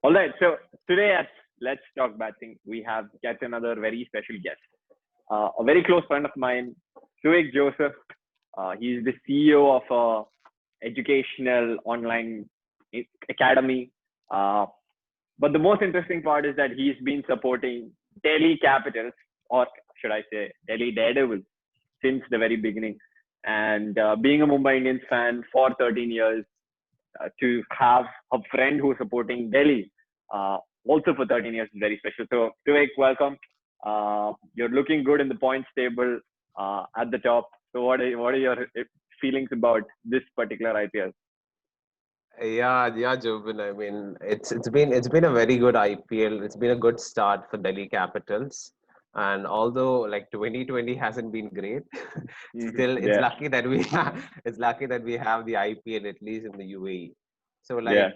All right. So today at Let's Talk Batting, we have yet another very special guest. A very close friend of mine, Suvek Joseph. He's the CEO of a educational online academy. Uh, but the most interesting part is that he's been supporting Delhi Capitals, or should I say Delhi Daredevils, since the very beginning. And being a Mumbai Indians fan for 13 years, to have a friend who's supporting Delhi also for 13 years is very special. So, Vivek, welcome. You're looking good in the points table at the top. So, what are your feelings about this particular IPL? Yeah, Jobin. I mean, it's been a very good IPL. It's been a good start for Delhi Capitals. And although like 2020 hasn't been great, still it's Yeah, lucky that we have the IPL at least in the UAE. So yeah,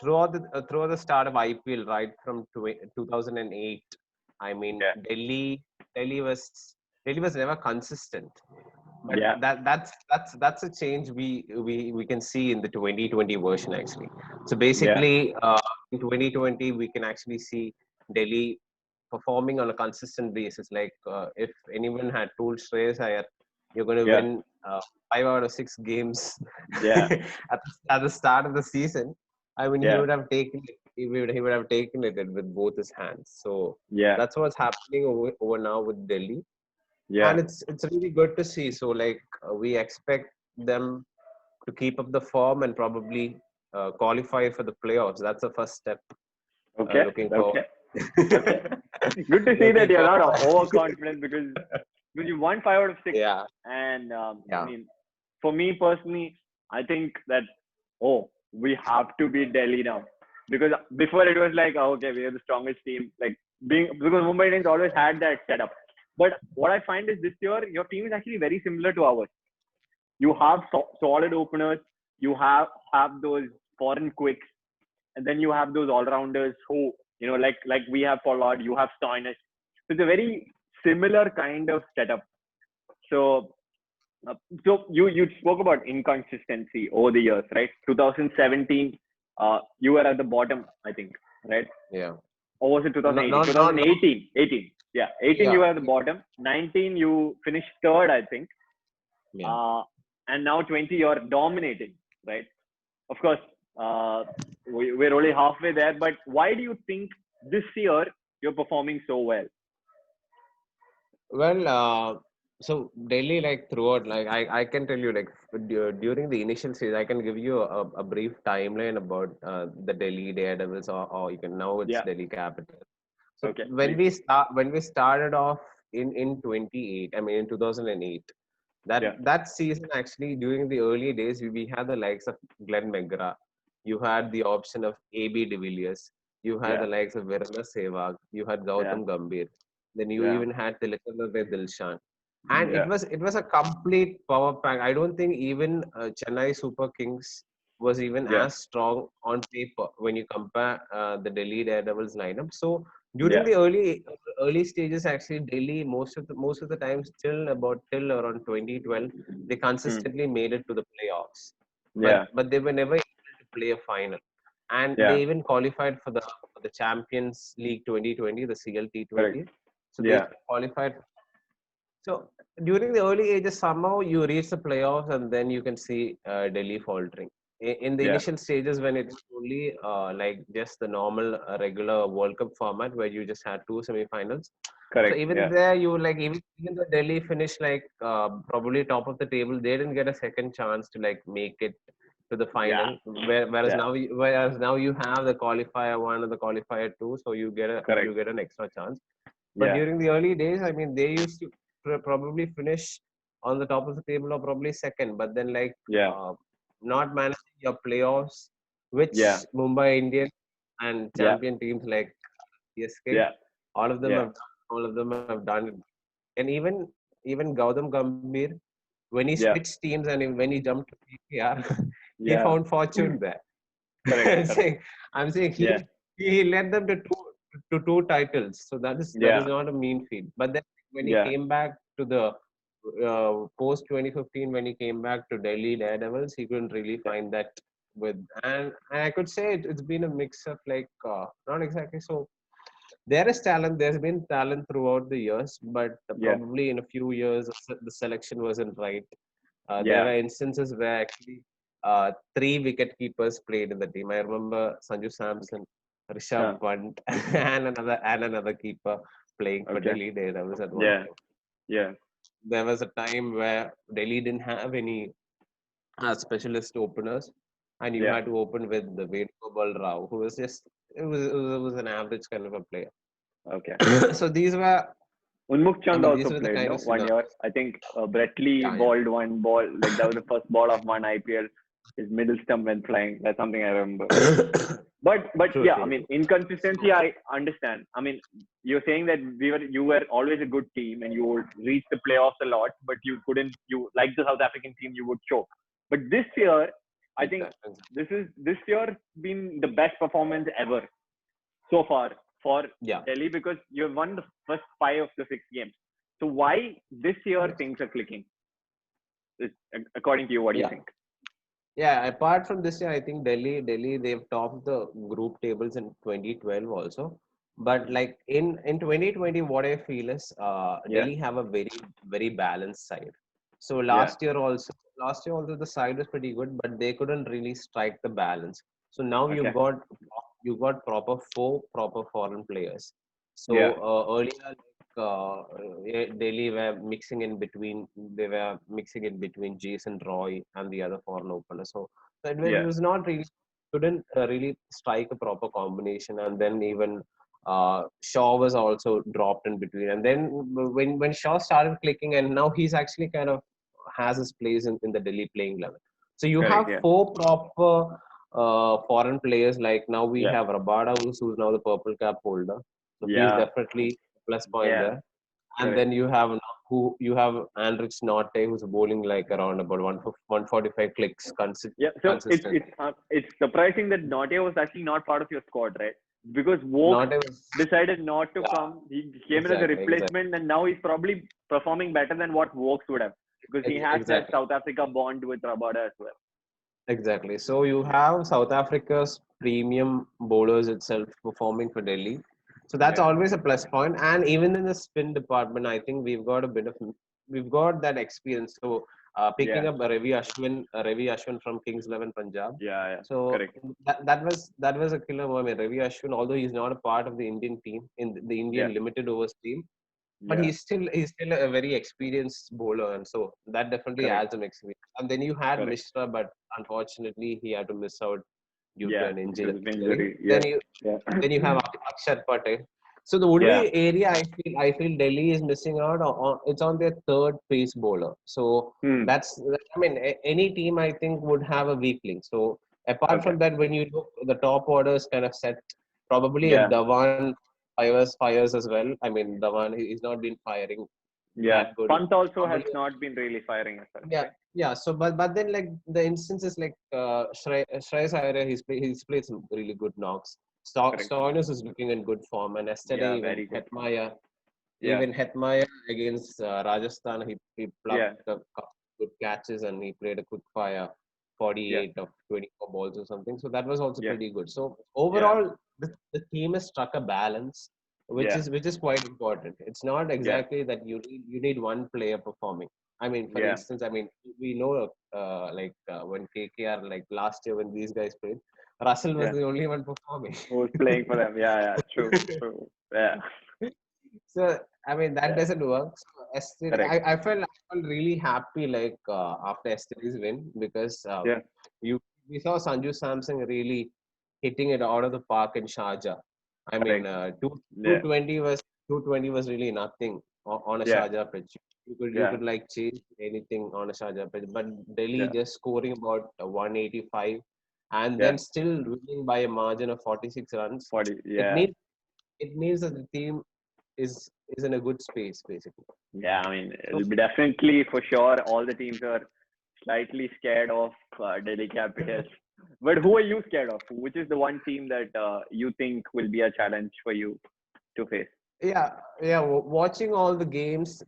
throughout the start of IPL, right from 2008, I mean yeah, Delhi was never consistent. But yeah. that's a change we can see in the 2020 version actually. So Yeah. basically, in 2020 we can actually see Delhi performing on a consistent basis. Like if anyone had told Shreyas Iyer, you're going to Yeah, win 5 out of 6 games yeah, at the start of the season, I mean he yeah, would have taken it. He would have taken it with both his hands. So yeah, that's what's happening over now with Delhi, yeah. and it's really good to see. So we expect them to keep up the form and probably qualify for the playoffs. That's the first step. Okay, Looking forward. okay, okay. Good to see that Looking you're not forward. overconfident because you won 5 out of 6, Yeah, and I yeah, mean, for me personally, I think that we have to beat Delhi now because before it was like okay, we are the strongest team, like being because Mumbai Indians always had that setup. But what I find is this year your team is actually very similar to ours. You have solid openers, you have those foreign quicks, and then you have those all rounders who like we have Pollard, you have Stoinis. So it's a very similar kind of setup. So uh, so you spoke about inconsistency over the years, right? 2017, you were at the bottom, I think, right? yeah. Or was it Not, 2018? not, not, not 2018, 18. Yeah, 18 you yeah, were at the bottom. 19 you finished third, I think. yeah. Uh, and now 20 you're dominating, right? Of course, uh, we're only halfway there. But why do you think this year you're performing so well? Well, so Delhi, like throughout, I can tell you, like during the initial stage, I can give you a brief timeline about the Delhi Daredevils, or you can now it's Yeah. Delhi Capital. So Okay. when Please. we started off in 28, I mean in 2008, Yeah. that season actually during the early days we had the likes of Glenn McGrath, you had the option of AB de Villiers, you had Yeah. the likes of Virender Sehwag, you had Yeah. Gautam Gambhir, then you Yeah. even had Tilakandar Dilshan, and it Yeah. was it was a complete power pack. I don't think even Chennai Super Kings was even Yeah. as strong on paper when you compare the Delhi Daredevils lineup. So during Yeah. the early stages, actually Delhi most of the time still about till around 2012 they Hmm. consistently made it to the playoffs, Yeah. but they were never able to play a final, and Yeah. they even qualified for the Champions League 2020, the Correct. CL T20. So they Yeah. qualified. So during the early ages, somehow you reach the playoffs, and then you can see Delhi faltering. In the Yeah. initial stages, when it was only like just the normal regular World Cup format, where you just had two semifinals. So Correct. even Yeah. there, you like even though Delhi finished like probably top of the table, they didn't get a second chance to like make it to the Yeah. final. Whereas Yeah. now, you have the qualifier one and the qualifier two, so you Correct. get an extra chance. But Yeah. during the early days, I mean, they used to probably finish on the top of the table or probably second, but then Yeah. not managing your playoffs, which Yeah. Mumbai Indians and Yeah. champion teams like CSK, Yeah. all of them Yeah. have done it. And even Gautam Gambhir, when he Yeah. switched teams and when he jumped to PKR, he Yeah. found fortune there. Correct. I'm Correct. saying, I'm saying Yeah. he led them to two titles. So that is Yeah. not a mean feat. But then when he Yeah. came back to the post 2015, when he came back to Delhi Daredevils, he couldn't really Yeah. find and I could say it's been a mix of like not exactly so. There is talent. There's been talent throughout the years, but Yeah. probably in a few years the selection wasn't right. There Yeah. were instances where actually three wicket keepers played in the team. I remember Sanju Samson, Huh. Rishabh Pant, and another keeper playing for Okay. Delhi Daredevils at one Yeah. time. Yeah. There was a time where Delhi didn't have any specialist openers, and you Yeah. had to open with the Venugopal Rao, who was just it was an average kind of a player. Okay. So these were, Unmukh I Chand mean, also these were the played, kind no? of 1 year. scenarios. I think Bretley Yeah, yeah, balled one ball. Like that was the first ball of one IPL. His middle stump went flying. That's something I remember. But true, yeah, I true, mean true. inconsistency So I understand. I mean you're saying that you were always a good team and you would reach the playoffs a lot, but you couldn't. You like the South African team, you would choke. But this year, I think exactly. this year been the best performance ever so far for Yeah. Delhi because you have won the first 5 of the 6 games. So why this year Yes. things are clicking? According to you, what do you Yeah. think? Yeah. Apart from this year, I think Delhi, they've topped the group tables in 2012 also. But Mhm. like in 2020, what I feel is Yeah, Delhi have a very balanced side. So yeah, last year also the side was pretty good, but they couldn't really strike the balance. So now okay, you got four proper foreign players. So yeah, earlier, Delhi were mixing in between. They were mixing in between Jason Roy and the other foreign opener. So it yeah, was not really couldn't really strike a proper combination. And then even Shaw was also dropped in between. And then when Shaw started clicking, and now he's actually kind of has his place in the Delhi playing level. So you correct, have yeah, four proper foreign players. Like now we yeah, have Rabada, who's now the purple cap holder. So he's yeah, definitely a plus point yeah, there. And correct. then you have Andrich Norte, who's bowling like around about 145 clicks Yeah, so consistently. it's surprising that Nautia was actually not part of your squad, right? Because Vokes Norte was, decided not to yeah, come. He came in as a exactly, replacement, and now he's probably performing better than what Vokes would have because he has that exactly. South Africa bond with Rabada as well. Exactly. So you have South Africa's premium bowlers itself performing for Delhi. So that's Yeah, always a plus point. And even in the spin department, I think we've got that experience. So picking yeah, up Ravi Ashwin from Kings 11 Punjab. yeah, yeah, So correct. that was a killer moment. Ravi Ashwin, although he's not a part of the Indian team in the Yeah, Indian limited overs team, but yeah, he's still a very experienced bowler, and so that definitely correct, adds an experience. And then you had correct. Mishra, but unfortunately he had to miss out due to Yeah, an because injury. of injury. injury. Then Yeah, you yeah, then you have Akshat Patel. So the yeah, only area I feel Delhi is missing out on, it's on their third pace bowler. So hmm. that's, I mean, any team I think would have a weak link. So apart Okay, from that, when you look, the top order is kind of set. Probably if yeah, Dhawan fires as well. I mean, Dhawan, he's not been firing yeah. that good. Punt also has Probably, not been really firing as such, yeah, right? yeah. So, but then like the instances like Shreyas Iyer, he's played some really good knocks. Correct. Stoinis is looking in good form, and yesterday Yeah, very good form. Yeah, Even Hetmaya against Rajasthan, he plucked yeah, a couple good catches and he played a quick fire yeah, 48 of 24 balls or something. So that was also yeah, pretty good. So yeah, overall, the team has struck a balance, which yeah, is quite important. It's not yeah, exactly that you need one player performing. I mean, for yeah. instance, I mean we know when KKR, like last year when these guys played, Russell was Yeah. the only one performing. Who's playing for them? Yeah, yeah. True, true. Yeah, So I mean that yeah. doesn't work. So yesterday, Correct. I felt really happy like after yesterday's win, because Yeah, you we saw Sanju Samson really hitting it out of the park in Sharjah. I mean, correct. two Yeah, twenty was really nothing on a yeah, Sharjah pitch. You could yeah, like chase anything on a Sharjah pitch, but Delhi yeah, just scoring about 185 and yeah. then still winning by a margin of 46 runs. 40. It Yeah, means it means that the team is in a good space basically. yeah. I mean, So it'll be definitely for sure. All the teams are slightly scared of Delhi Capitals. But who are you scared of? Which is the one team that you think will be a challenge for you to face? yeah, yeah. Watching all the games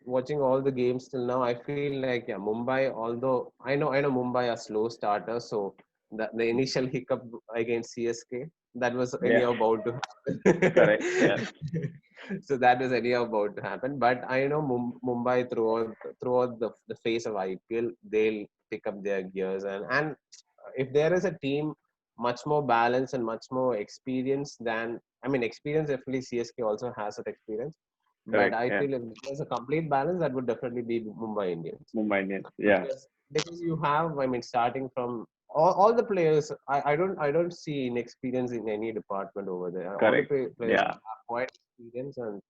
till now, I feel like, yeah, Mumbai. Although I know Mumbai are slow starters, so the initial hiccup against CSK, that was Yeah. anyhow bound to happen. Correct. Yeah. So that was anyhow bound to happen. But I know Mumbai throughout the phase of IPL, they'll pick up their gears, and if there is a team much more balanced and much more experienced than, I mean, experience definitely CSK also has that experience. But Correct. I Yeah. feel if there's a complete balance, that would definitely be Mumbai Indians. Mumbai Indians. Yeah. Because you have, I mean, starting from all the players, I don't see inexperience in any department over there. All the Correct. players Yeah. are quite experienced, and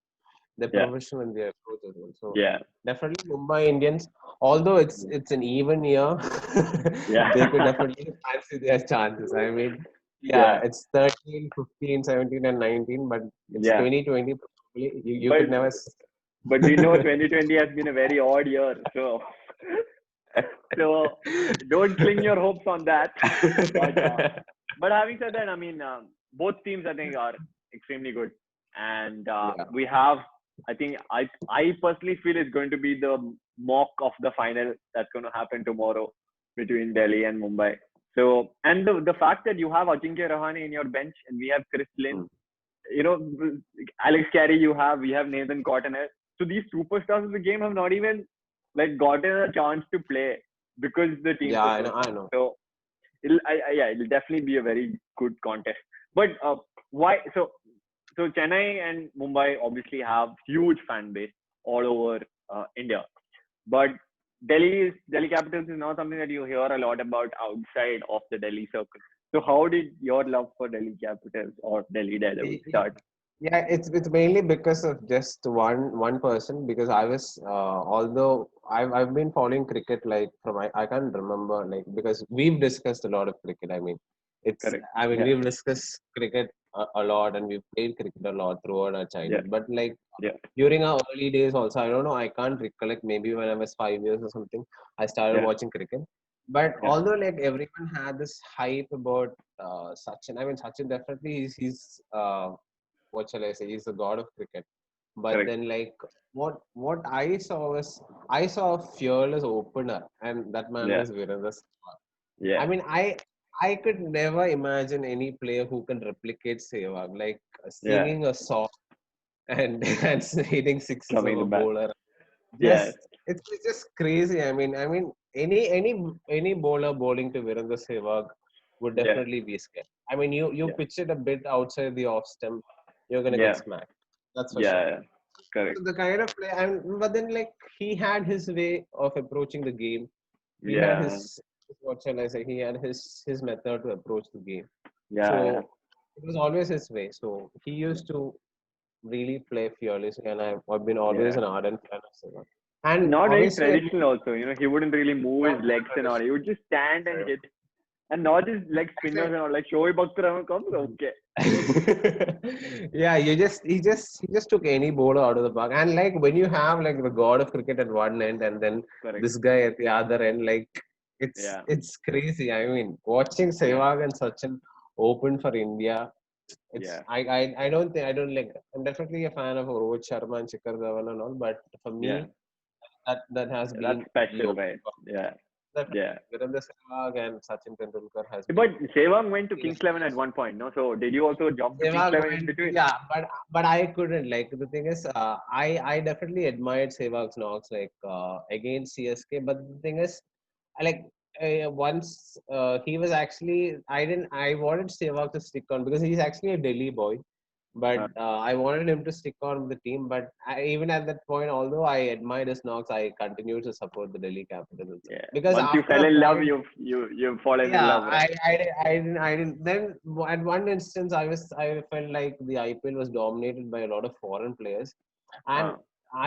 they're Yeah. professional in their approach as well. So Yeah. definitely Mumbai Indians, although it's an even year, Yeah. they could definitely fancy their chances. I mean, yeah, Yeah. it's 13, 15, 17, and 19, but it's Yeah. 2020 probably. You But could never. we know 2020 has been a very odd year, so so don't cling your hopes on that. But having said that, I mean, both teams I think are extremely good, and Yeah. we have. I think I personally feel it's going to be the mock of the final that's going to happen tomorrow between Delhi and Mumbai. So, and the fact that you have Ajinkya Rahane in your bench and we have Chris Lynn, Mm. you know, Alex Carey, we have Nathan Cotton. So these superstars of the game have not even like gotten a chance to play because the teams Yeah, are I so know. I strong. know. So it'll definitely be a very good contest. But why? So Chennai and Mumbai obviously have huge fan base all over India, but Delhi Capitals is not something that you hear a lot about outside of the Delhi circle. So how did your love for Delhi Capitals or Delhi Daredevils start? Yeah, it's mainly because of just one person. Because I was although I've been following cricket like from I can't remember, like, because we've discussed a lot of cricket. I mean, Correct. Yeah. we've discussed cricket a lot, and we've played cricket a lot throughout our Yeah. childhood. But like Yeah. during our early days also, I don't know, I can't recollect, maybe when I was 5 years or something, I started Yeah. watching cricket. But Yeah. although like everyone had this hype about Sachin, I mean, Sachin definitely he's what shall I say? He's the god of cricket. But Correct. then, like, what I saw was, I saw a fearless opener, and that man Yeah. was Virender Sehwag. I Yeah. mean, I could never imagine any player who can replicate Sehwag, like Yeah. singing a song and and hitting sixes of Coming a the back. bowler. Yeah. Just it's just crazy. I mean, any bowler bowling to Virender Sehwag would Yeah. definitely be scared. I mean, you Yeah. pitch it a bit outside the off stump, you're gonna get Yeah. smacked. That's for sure. Yeah. Correct. So the kind of play, and but then like he had his way of approaching the game. He had Yeah. his, what shall I say? He had his method to approach the game. Yeah. So it was always his way. So he used to really play fearlessly, and I've been always Yeah. an ardent fan of Sehwag. And Not very obviously, traditional also. He wouldn't really move his legs and all. He would just stand and hit. And not just like spinners and all. Like Shoaib Akhtar comes, okay. yeah, he just took any bowler out of the park. And like when you have like the god of cricket at one end and then Correct. this guy at the other end, like it's Yeah. it's crazy. I mean, watching Yeah. Sehwag and Sachin open for India, it's Yeah. I don't like. I'm definitely a fan of Rohit Sharma and Shikhar Dhawan and all, but for Yeah. me, that has That's been the special, right? opening. Yeah. Definitely, Yeah. Virender Sehwag and Sachin Tendulkar has But been. Sehwag went to Kings 11 at one point, no? So did you also jump to Kings Sehwag 11 in went, between? yeah, but I couldn't. Like the thing is, I definitely admired Sehwag's knocks like against CSK. But the thing is, like once he was actually, I wanted Sehwag to stick on because he's actually a Delhi boy. But Uh, I wanted him to stick on with the team. But even at that point, although I admired his knocks, I continued to support the Delhi Capitals yeah. because Once you after fell a in love, point, you've fallen in yeah, love, right? I didn't. Then at one instance, I felt like the IPL was dominated by a lot of foreign players, and Uh,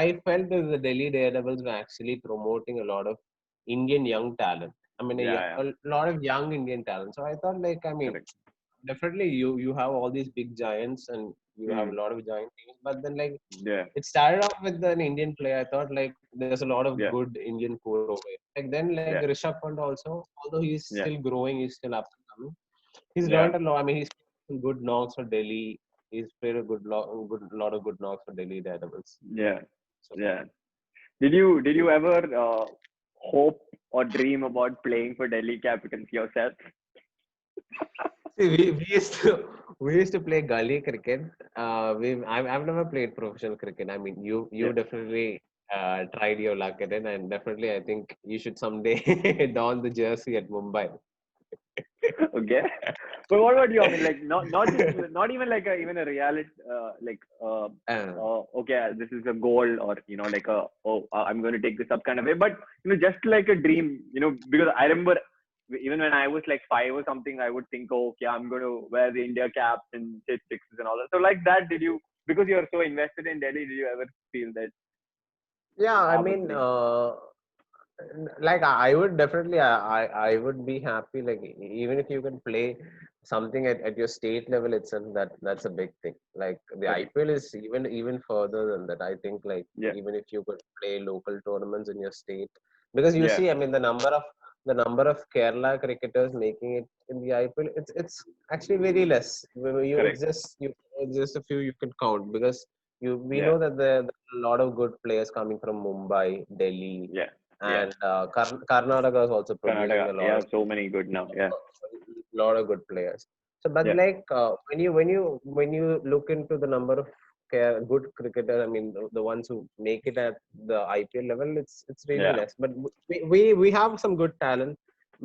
I felt that the Delhi Daredevils were actually promoting a lot of Indian young talent. I mean, yeah. a lot of young Indian talent. So I thought, like, I mean, Correct. definitely you have all these big giants and you have a Hmm. lot of giant teams, but then like Yeah. it started off with an Indian player. I thought like there's a lot of Yeah. good Indian core over here. Like then like Yeah. Rishabh Pant also, although he's Yeah. still growing, he's still up and coming. He's Yeah. learned a lot. I mean, he's played some good knocks for Delhi. He's played a good lot of good knocks for Delhi Daredevils. Yeah. So Yeah. Did you ever hope or dream about playing for Delhi Capitals yourself? See, we used to play gully cricket. I've never played professional cricket. I mean, Yeah. you definitely tried your luck at it, and definitely I think you should someday don the jersey at Mumbai. Okay. But what about you? I mean, like not just not even like even a reality like Uh, okay, this is a goal, or like I'm going to take this up kind of way, but just like a dream, because I remember even when I was like 5 or something, I would think, oh, okay, I'm going to wear the India caps and hit sixes and all that. So like that, did you, because you're so invested in Delhi, did you ever feel that yeah, you I have a mean, dream? like I would definitely I would be happy, like even if you can play something at your state level itself, that's a big thing. Like the Correct. IPL is even further than that. I think, like Yeah. even if you could play local tournaments in your state, because you Yeah. see, I mean the number of Kerala cricketers making it in the IPL, it's actually very less. Correct. It's just a few you can count, because we Yeah. know that there are a lot of good players coming from Mumbai, Delhi, Yeah. Yeah. and Karnataka is also producing Karnataka. a lot Yeah. of So many good now. Yeah. good players. So, but Yeah. like when you look into the number of good cricketers, I mean the ones who make it at the IPL level, it's really Yeah. less. But we have some good talent.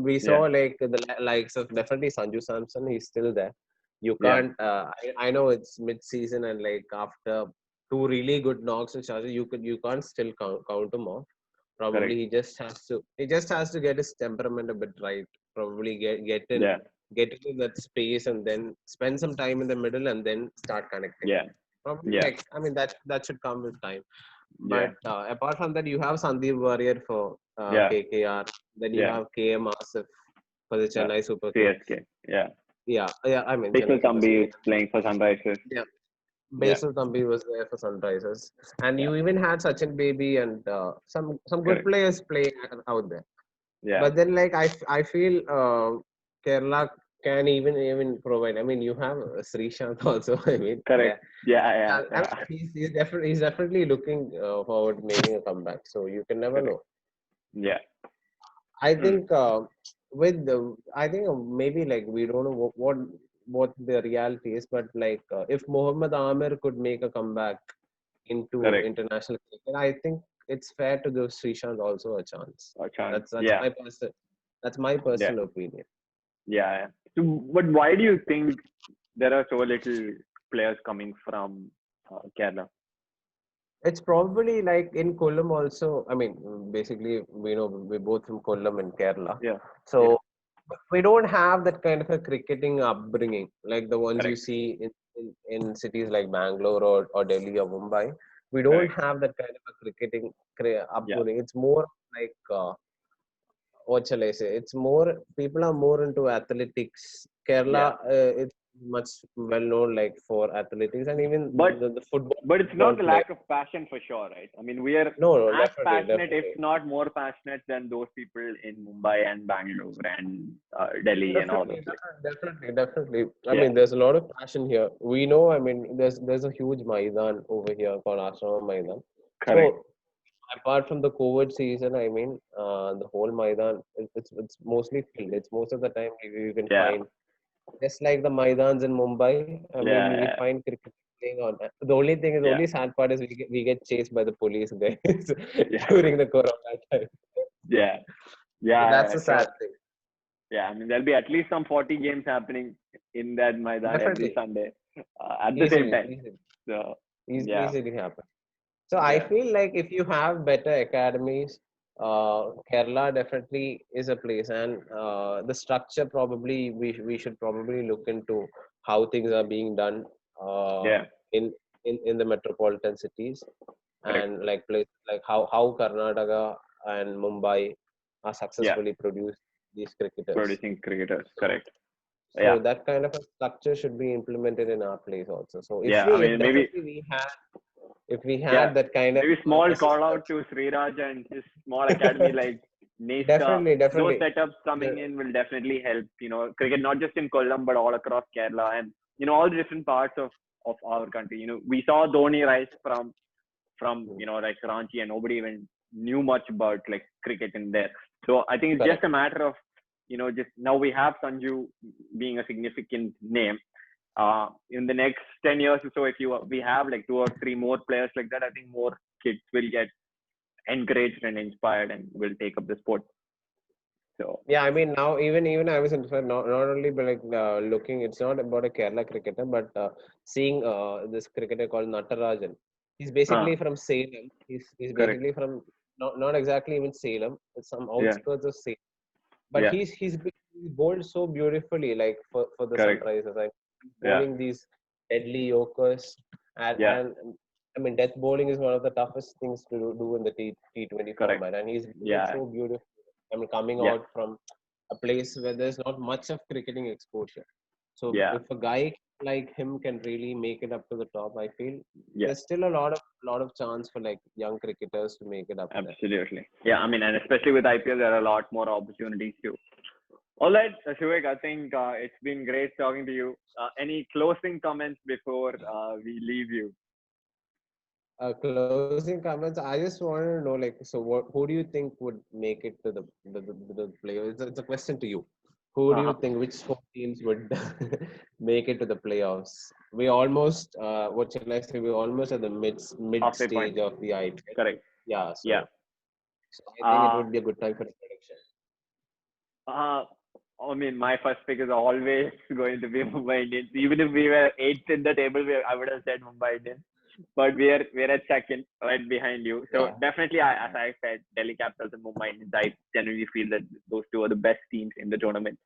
We saw Yeah. like the likes of definitely Sanju Samson. He's still there. You Yeah. can't. I know it's mid-season, and like after two really good knocks and charges, you can't still count him off. Probably Correct. he just has to get his temperament a bit right. Probably Yeah. get into that space, and then spend some time in the middle, and then start connecting. Yeah. Probably, Yeah. like, I mean, that should come with time. Yeah. But apart from that, you have Sandeep Warrior for Yeah. KKR. Then you Yeah. have KM Asif for the Yeah. Chennai Super Kings. CSK. Yeah. Yeah. I mean Faisal Chennai Super Thambi Kings. is playing for Sunrisers. Yeah. Yeah. Basil Thambi was there for Sunrisers, and Yeah. you even had Sachin Baby and some good Correct. players playing out there. Yeah. But then, like I feel Kerala can even provide. I mean, you have Srishant also. I mean, Correct. yeah, Yeah. Yeah. I mean, Yeah. he's definitely looking forward making a comeback. So you can never Correct. know. Yeah. I Hmm. think I think maybe like we don't know what the reality is, but like if Mohammad Amir could make a comeback into Correct. international cricket, I think it's fair to give Srishant also a chance. A chance. That's Yeah. my Yeah. personal opinion. Yeah. So, but why do you think there are so little players coming from Kerala? It's probably like in Kollam also. I mean, basically, we know we're both from Kollam and Kerala, Yeah. Yeah. so we don't have that kind of a cricketing upbringing like the ones you Correct. see in cities like Bangalore or Delhi or Mumbai. We don't Correct. have that kind of a cricketing Yeah. upbringing. It's more like what shall I say? It's more people are more into athletics. Yeah. Kerala, it's much well known like for athletics, and even But the football it's not don't the play. lack of passion for sure, right? I mean, we are No, as definitely, passionate, if definitely. not more passionate, than those people in Mumbai and Bangalore and Delhi and all those places. Definitely. I Yeah. mean, there's a lot of passion here. We know. I mean, there's a huge Maidan over here called Ashrama Maidan. Correct. So apart from the COVID season, I mean, the whole Maidan it's mostly filled. It's most of the time you can Yeah. find just like the Maidans in Mumbai. I mean, we Yeah. find cricket playing on that. The only thing is, the Yeah. only sad part is we get chased by the police there Yeah. during the Corona time. Yeah. So Yeah. that's Yeah. the Sure. sad thing. Yeah. I mean, there'll be at least some 40 games happening in that Maidan every Definitely, Sunday at the same time. easily, So, yeah. easily happen. So I Yeah. feel like if you have better academies, Kerala definitely is a place, and the structure probably we should probably look into how things are being done Yeah. in in the metropolitan cities, Correct. and like places like how Karnataka and Mumbai are Yeah. successfully produced these cricketers. Producing cricketers. So Correct. so Yeah. that kind of a structure should be implemented in our place also. So if Yeah. we I if mean, maybe, definitely we yeah, had that kind of maybe small call system. out to Sriraj and his small academy like Nesta. Those Definitely. setups coming The- in will definitely help, cricket not just in Kollam but all across Kerala and all the different parts of our country. We saw Dhoni rise from like Ranchi, and nobody even knew much about like cricket in there. So I think it's just Correct. a matter of just now we have Sanju being a significant name. In the next 10 years or so, if we have like 2 or 3 more players like that, I think more kids will get encouraged and inspired and will take up the sport. So Yeah, I mean now even I was inspired not only by like looking. It's not about a Kerala cricketer, but seeing this cricketer called Natarajan. He's basically from Salem. He's correct. basically from not exactly even Salem. It's some Yeah. outskirts of Salem. But Yeah. he's bowled so beautifully, like for the Correct. Sunrisers. Like Yeah. bowling these deadly Yorkers, Yeah. and I mean death bowling is one of the toughest things to do in the T20 Correct. format, and he's bowled Yeah. so beautiful. I mean, coming Yeah. out from a place where there's not much of cricketing exposure. So Yeah. if a guy like him can really make it up to the top, I feel Yeah. there's still a lot of chance for like young cricketers to make it up there. Absolutely. Yeah. I mean, and especially with IPL, there are a lot more opportunities too. All right, Suvek, I think it's been great talking to you. Any closing comments before we leave you? Closing comments. I just want to know, like, so who do you think would make it to the playoffs? It's a question to you. Who do you Uh-huh. think, which 4 teams would make it to the playoffs? We almost, what shall I say? We're almost at the mid Halfway point. stage of the IPL. Correct. Yeah, Yeah. so I think it Uh, would be a good time for a prediction. uh, I mean, my first pick is always going to be Mumbai Indians. Even if we were eighth in the table, I would have said Mumbai Indians. But we're at second, right behind you. So Yeah. definitely, as I said, Delhi Capitals and Mumbai Indians. I generally feel that those two are the best teams in the tournament.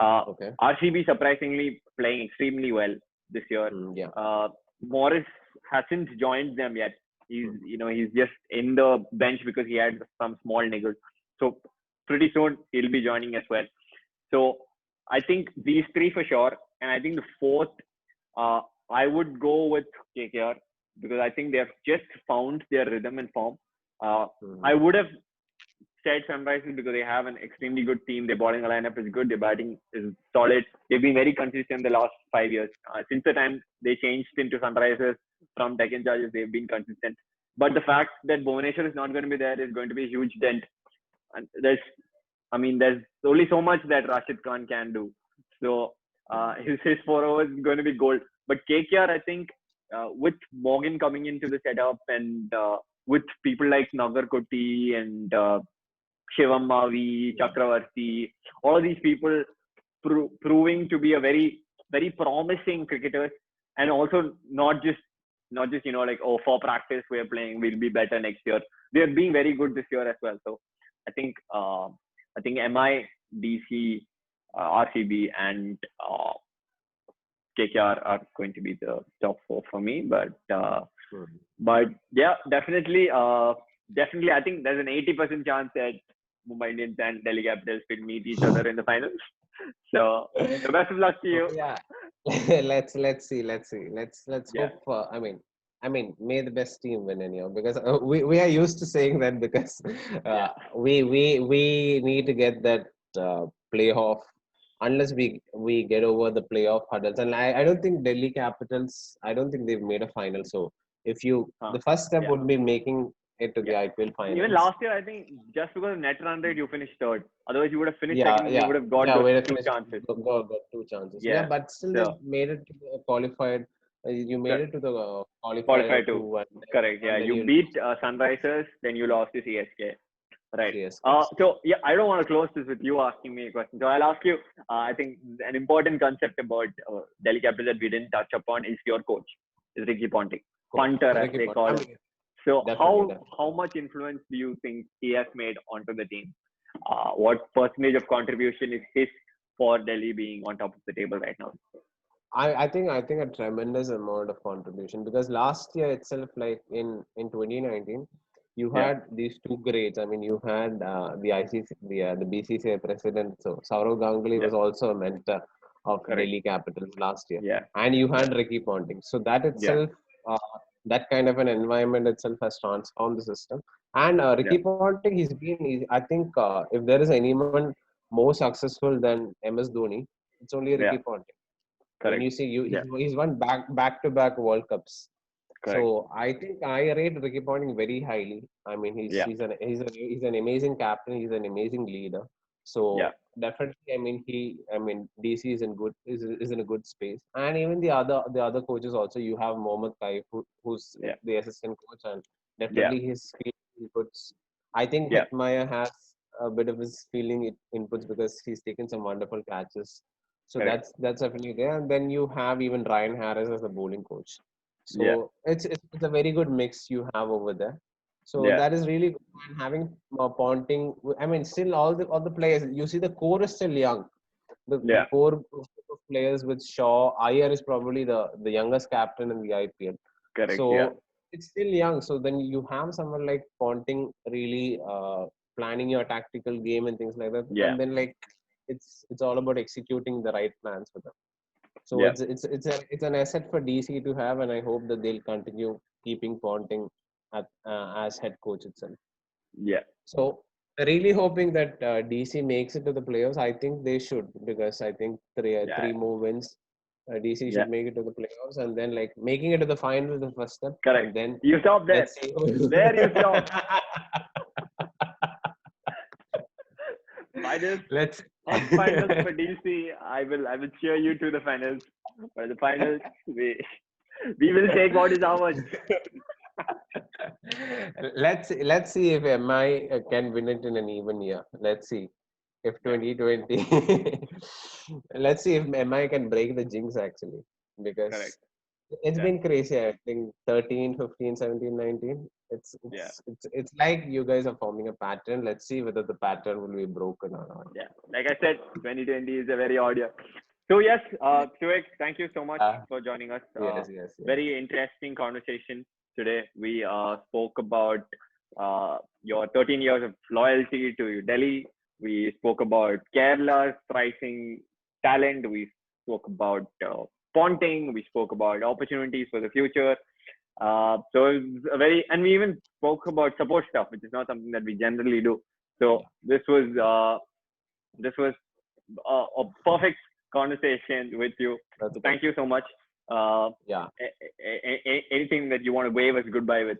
Okay. RCB surprisingly playing extremely well this year. Yeah. Morris hasn't joined them yet. He's just in the bench because he had some small niggles. So pretty soon he'll be joining as well. So I think these three for sure, and I think the fourth, I would go with KKR because I think they have just found their rhythm and form. I would have said Sunrisers because they have an extremely good team. Their bowling lineup is good. Their batting is solid. They've been very consistent the last 5 years. Since the time they changed into Sunrisers from Deccan Chargers, they've been consistent. But the fact that Bhuvaneshwar is not going to be there is going to be a huge dent. And there's only so much that Rashid Khan can do. So his 4 overs is going to be gold. But KKR, I think, with Morgan coming into the setup and with people like Nagar Koti and Shivam Mavi, Chakravarti, all these people proving to be a very, very promising cricketers, and also not just like, oh, for practice we're playing, we'll be better next year. They're being very good this year as well. So I think MI, DC, RCB, and KKR are going to be the top 4 for me. But yeah, definitely, I think there's an 80% chance that Mumbai Indians and Delhi Capitals will meet each other in the finals. So the best of luck to you. Yeah. let's see. Let's Yeah. hope for. I mean, may the best team win anyhow, because we are used to saying that because we need to get that playoff unless we get over the playoff hurdles. And I don't think Delhi Capitals. I don't think they've made a final. So if you the first step would be making it to the IPL finals. Even last year, I think just because of net run rate, you finished third. Otherwise, you would have finished Yeah, second. yeah, You would have got yeah. those We 2 chances. got 2 chances. Yeah. But still So, they made it to the qualified. You made it to the qualifier qualify too. 2, Correct. Yeah. and then You beat Sunrisers, then you lost to CSK. Right. CSK. So yeah, I don't want to close this with you asking me a question. So I'll ask you. I think an important concept about Delhi Capitals that we didn't touch upon is your coach, is Ricky Ponting, punter as they call him. So how much influence do you think he has made onto the team? What percentage of contribution is his for Delhi being on top of the table right now? I think a tremendous amount of contribution, because last year itself, like in 2019, you had these 2 grades. I mean, you had the ICC, the BCCI president. So Saurav Ganguly was also a mentor of Delhi Capitals last year, and you had Ricky Ponting. So that itself, that kind of an environment itself has transformed the system. And Ricky Ponting, I think if there is anyone more successful than MS Dhoni, it's only Ricky Ponting. When you see he's won back to back World Cups. So I think I rate Ricky Ponting very highly. I mean, he's an amazing captain. He's an amazing leader. So Yeah. definitely, DC is in a good space, and even the other coaches also. You have Mohammad Kaif, who's Yeah. the assistant coach, and Yeah. definitely his field inputs. I think Yeah. Hetmaya has a bit of his inputs because he's taken some wonderful catches. So Correct. that's definitely there. And then you have even Ryan Harris as the bowling coach. Yeah. So it's a very good mix you have over there. So Yeah. that is really good. And having Ponting, still all the players. You see, the core is still young. The Yeah. core of players with Shaw, Iyer is probably the youngest captain in the IPL. Correct. Yeah. So it's still young. So then you have someone like Ponting really planning your tactical game and things like that, Yeah. and then like it's all about executing the right plans for them. So Yeah. it's an asset for DC to have, and I hope that they'll continue keeping Ponting as head coach itself. Yeah. So really hoping that DC makes it to the playoffs. I think they should, because I think Yeah. three more wins. DC Yeah. should make it to the playoffs, and then like making it to the final is the first step, Correct. and then You stop there. let's see. There you stop. Finals. Let's Of finals for DC. I will cheer you to the finals. For the finals, we will take what is ours. let's see if MI can win it in an even year. Let's see if Yeah. 2020. Let's see if MI can break the jinx actually, because Correct. it's Yeah. been crazy. I think 13, 15, 17, 19. It's Yeah. it's it's it's like you guys are forming a pattern. Let's see whether the pattern will be broken or not. Yeah. Like I said, 2020 is a very odd year. So yes, Suvek, thank you so much Uh, for joining us. yes. Very interesting conversation today. We spoke about your 13 years of loyalty to Delhi. We spoke about Kerala's pricing talent. We spoke about Ponting. We spoke about opportunities for the future. So it was a very, and we even spoke about support stuff, which is not something that we generally do. So this was a perfect conversation with you. That's So good. thank you so much. Uh, Yeah. Anything that you want to wave us goodbye with?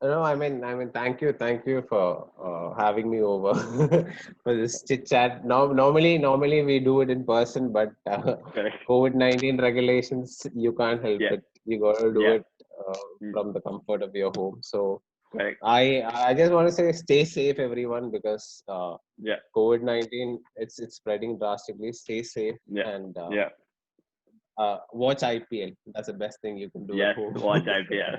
No, thank you for having me over for this chit chat. Normally we do it in person, but Correct. COVID-19 regulations, you can't help Yeah. it. You gotta do Yeah. it from the comfort of your home. So Correct. I just want to say, stay safe, everyone, because Yeah. COVID-19, it's spreading drastically. Stay safe, Yeah. and Yeah. watch IPL. That's the best thing you can do at Yes. home. Watch IPL.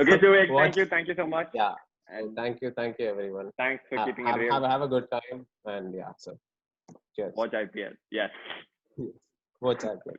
Okay, Suvek. Watch. Thank you. Thank you so much. Yeah. And Thank you, everyone. thanks for keeping it Have real. have have a good time, and yeah. So cheers. Watch IPL. Yes. Yes. Watch IPL.